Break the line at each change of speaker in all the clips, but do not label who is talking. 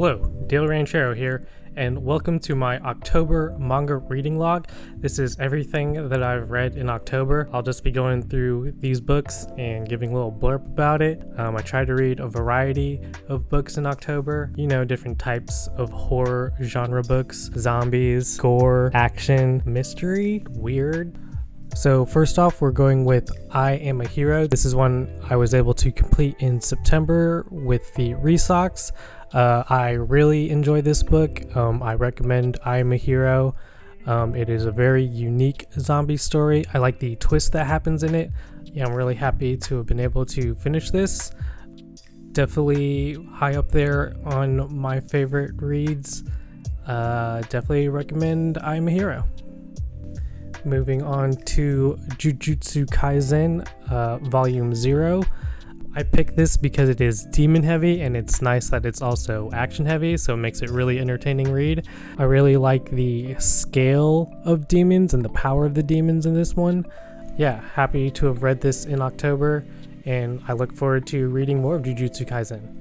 Hello, Dale Ranchero here, and welcome to my October manga reading log. This is everything that I've read in October. I'll just be going through these books and giving a little blurb about it. I tried to read a variety of books in October, different types of horror genre books, zombies, gore, action, mystery, weird. So first off, we're going with I Am a Hero. This is one I was able to complete in September with the resocks. I really enjoy this book. I recommend I Am a Hero. It is a very unique zombie story. I like the twist that happens in it. Yeah, I'm really happy to have been able to finish this. Definitely high up there on my favorite reads. Definitely recommend I Am a Hero. Moving on to Jujutsu Kaisen, Volume 0. I picked this because it is demon heavy and it's nice that it's also action heavy, so it makes it really entertaining read. I really like the scale of demons and the power of the demons in this one. Yeah, happy to have read this in October, and I look forward to reading more of Jujutsu Kaisen.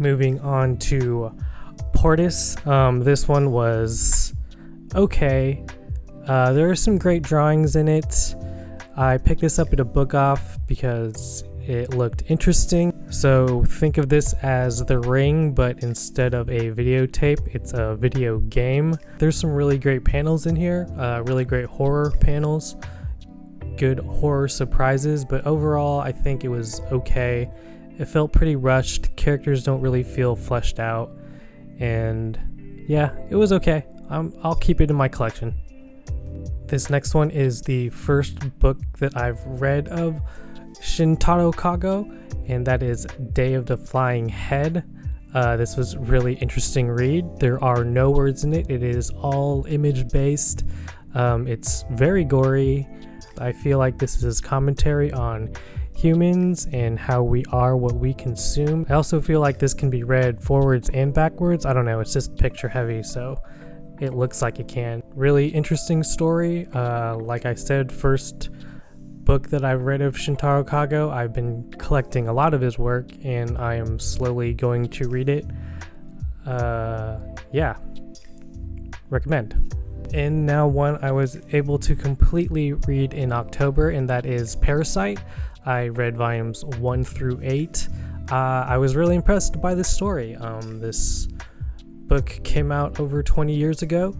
Moving on to Portus. This one was okay. There are some great drawings in it. I picked this up at a book off because it looked interesting. So think of this as The Ring, but instead of a videotape, it's a video game. There's some really great panels in here, really great horror panels, good horror surprises, but overall I think it was okay. It felt pretty rushed, characters don't really feel fleshed out, and yeah, it was okay. I'll keep it in my collection. This next one is the first book that I've read of Shintaro Kago, and that is Day of the Flying Head. This was really interesting read. There are no words in it. It is all image based. It's very gory. I feel like this is commentary on humans and how we are what we consume. I also feel like this can be read forwards and backwards. I don't know, it's just picture heavy, so it looks like it can. Really interesting story. Like I said, first book that I've read of Shintaro Kago. I've been collecting a lot of his work and I am slowly going to read it. Yeah, recommend. And now one I was able to completely read in October, and that is Parasite. I read volumes 1 through 8. I was really impressed by this story. This book came out over 20 years ago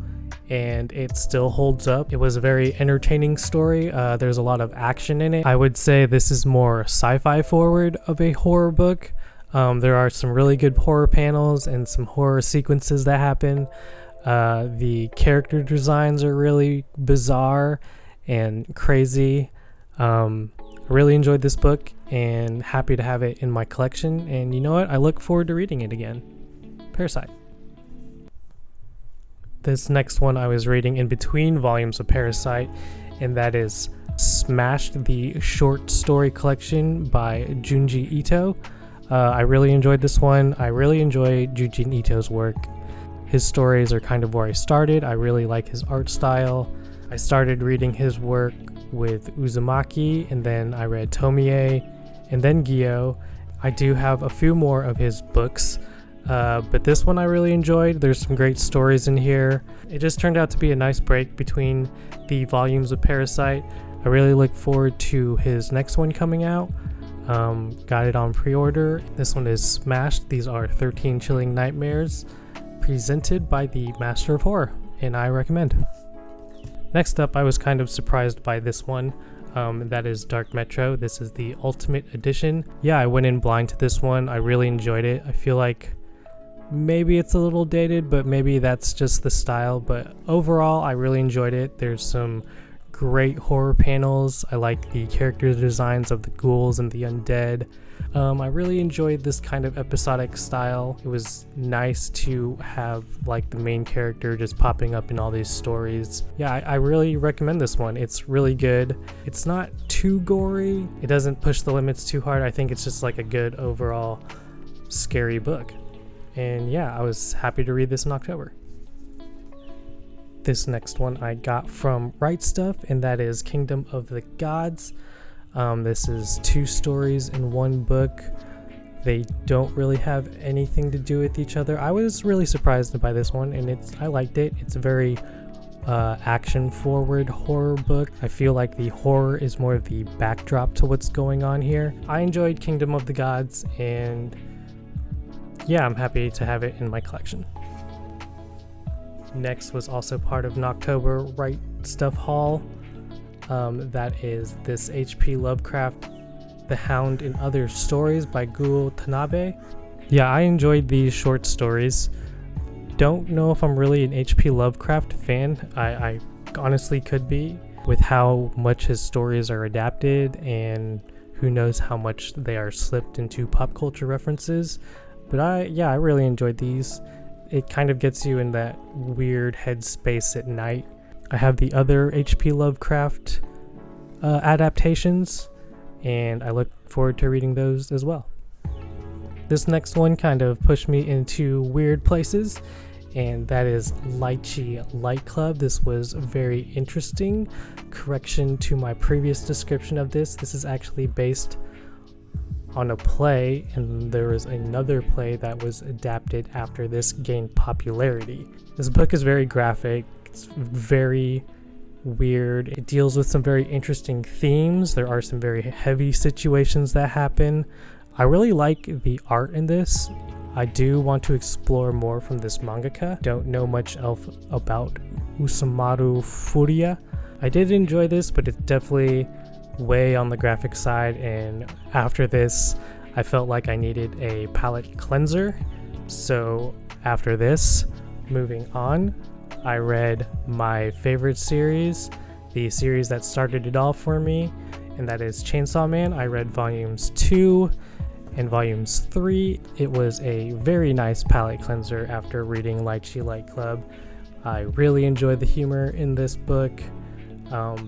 and it still holds up. It was a very entertaining story. There's a lot of action in it. I would say this is more sci-fi forward of a horror book. There are some really good horror panels and some horror sequences that happen. The character designs are really bizarre and crazy. I really enjoyed this book and happy to have it in my collection, and you know what, I look forward to reading it again. Parasite. This next one I was reading in between volumes of Parasite, and that is Smashed, the short story collection by Junji Ito. I really enjoyed this one. I really enjoy Junji Ito's work. His stories are kind of where I started. I really like his art style. I started reading his work with Uzumaki, and then I read Tomie, and then Gyo. I do have a few more of his books. But this one I really enjoyed. There's some great stories in here. It just turned out to be a nice break between the volumes of Parasite. I really look forward to his next one coming out. Got it on pre-order. This one is Smashed. These are 13 Chilling Nightmares, presented by the Master of Horror, and I recommend. Next up, I was kind of surprised by this one. That is Dark Metro. This is the Ultimate Edition. Yeah, I went in blind to this one. I really enjoyed it. I feel like maybe it's a little dated, but maybe that's just the style. But overall, I really enjoyed it. There's some great horror panels. I like the character designs of the ghouls and the undead. I really enjoyed this kind of episodic style. It was nice to have like the main character just popping up in all these stories. Yeah, I really recommend this one. It's really good. It's not too gory. It doesn't push the limits too hard. I think it's just like a good overall scary book. And yeah, I was happy to read this in October. This next one I got from Right Stuff, and that is Kingdom of the Gods. This is 2 stories in one book. They don't really have anything to do with each other. I was really surprised by this one, and I liked it. It's a very action forward horror book. I feel like the horror is more of the backdrop to what's going on here. I enjoyed Kingdom of the Gods, and yeah, I'm happy to have it in my collection. Next was also part of Knocktober Right Stuff haul. That is this H.P. Lovecraft, The Hound and Other Stories by Tanabe. Yeah, I enjoyed these short stories. Don't know if I'm really an H.P. Lovecraft fan. I honestly could be, with how much his stories are adapted, and who knows how much they are slipped into pop culture references. But I really enjoyed these. It kind of gets you in that weird headspace at night. I have the other H.P. Lovecraft adaptations, and I look forward to reading those as well. This next one kind of pushed me into weird places, and that is Lychee Light Club. This was very interesting. Correction to my previous description of this. This is actually based on a play, and there was another play that was adapted after this gained popularity. This book is very graphic. It's very weird. It deals with some very interesting themes. There are some very heavy situations that happen. I really like the art in this. I do want to explore more from this mangaka. Don't know much else about Usumaru Furuya. I did enjoy this, but it's definitely way on the graphic side, and after this I felt like I needed a palette cleanser. So after this, moving on, I read my favorite series, the series that started it all for me, and that is Chainsaw Man. I read volumes 2 and volumes 3. It was a very nice palette cleanser after reading Lychee Light Club. I really enjoyed the humor in this book,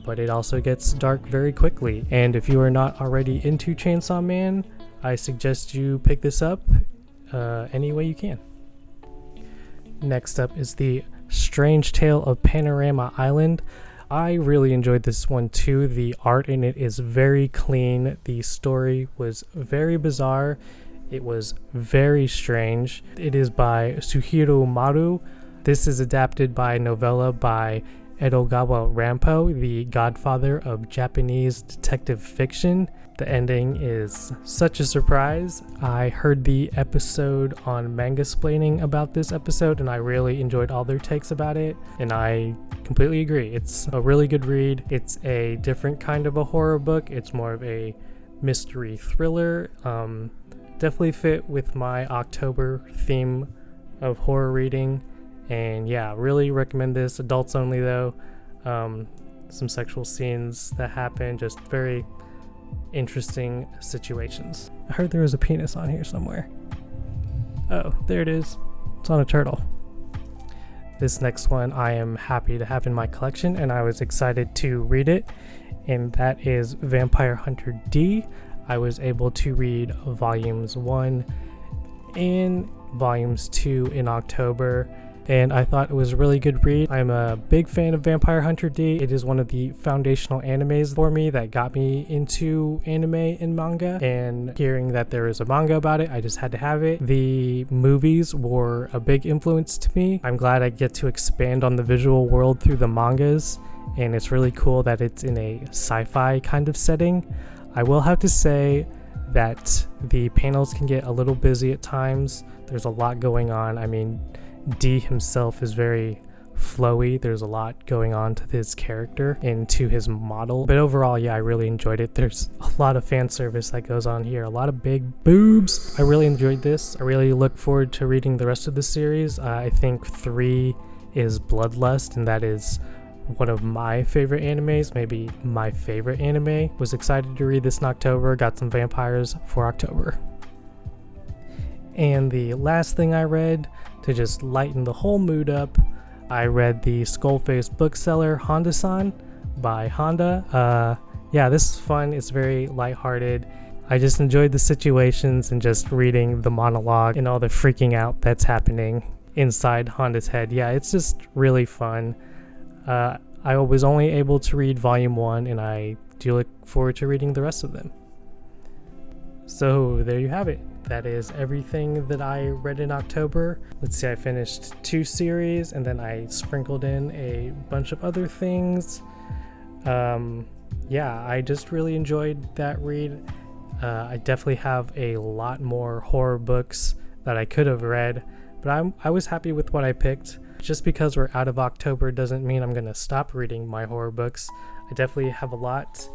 but it also gets dark very quickly. And if you are not already into Chainsaw Man, I suggest you pick this up any way you can. Next up is the Strange Tale of Panorama Island. I really enjoyed this one too. The art in it is very clean. The story was very bizarre. It was very strange. It is by Suehiro. This is adapted by novella by Edogawa Rampo, the godfather of Japanese detective fiction. The ending is such a surprise. I heard the episode on Manga-splaining about this episode, and I really enjoyed all their takes about it, and I completely agree. It's a really good read. It's a different kind of a horror book. It's more of a mystery thriller. Definitely fit with my October theme of horror reading, and yeah, really recommend this. Adults only though. Some sexual scenes that happen, just very interesting situations. I heard there was a penis on here somewhere. Oh, there it is. It's on a turtle. This next one I am happy to have in my collection, and I was excited to read it, and that is Vampire Hunter D. I was able to read volumes 1 and volumes 2 in October, and I thought it was a really good read. I'm a big fan of Vampire Hunter D. It is one of the foundational animes for me that got me into anime and manga, and hearing that there is a manga about it, I just had to have it. The movies were a big influence to me. I'm glad I get to expand on the visual world through the mangas, and it's really cool that it's in a sci-fi kind of setting. I will have to say that the panels can get a little busy at times. There's a lot going on. I mean, D himself is very flowy. There's a lot going on to his character and to his model. But overall, yeah, I really enjoyed it. There's a lot of fan service that goes on here. A lot of big boobs. I really enjoyed this. I really look forward to reading the rest of the series. I think 3 is Bloodlust, and that is one of my favorite animes, maybe my favorite anime. Was excited to read this in October. Got some vampires for October. And the last thing I read, to just lighten the whole mood up, I read the Skull-Faced Bookseller Honda-san by Honda. Yeah, this is fun. It's very lighthearted. I just enjoyed the situations and just reading the monologue and all the freaking out that's happening inside Honda's head. Yeah, it's just really fun. I was only able to read volume 1, and I do look forward to reading the rest of them. So there you have it. That is everything that I read in October. Let's see, I finished 2 series and then I sprinkled in a bunch of other things. Yeah, I just really enjoyed that read. I definitely have a lot more horror books that I could have read, but I was happy with what I picked. Just because we're out of October doesn't mean I'm gonna stop reading my horror books. I definitely have a lot,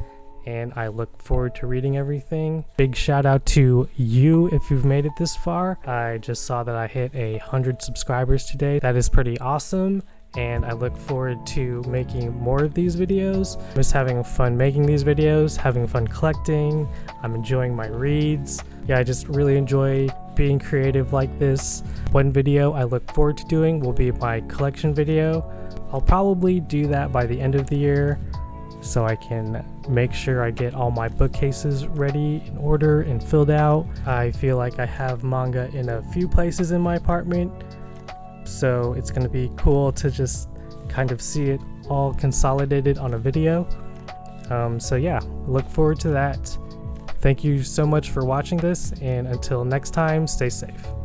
and I look forward to reading everything. Big shout out to you if you've made it this far. I just saw that I hit 100 subscribers today. That is pretty awesome, and I look forward to making more of these videos. I'm just having fun making these videos, having fun collecting. I'm enjoying my reads. Yeah, I just really enjoy being creative like this. One video I look forward to doing will be my collection video. I'll probably do that by the end of the year, so I can make sure I get all my bookcases ready in order and filled out. I feel like I have manga in a few places in my apartment, so it's going to be cool to just kind of see it all consolidated on a video. So yeah, look forward to that. Thank you so much for watching this, and until next time, stay safe.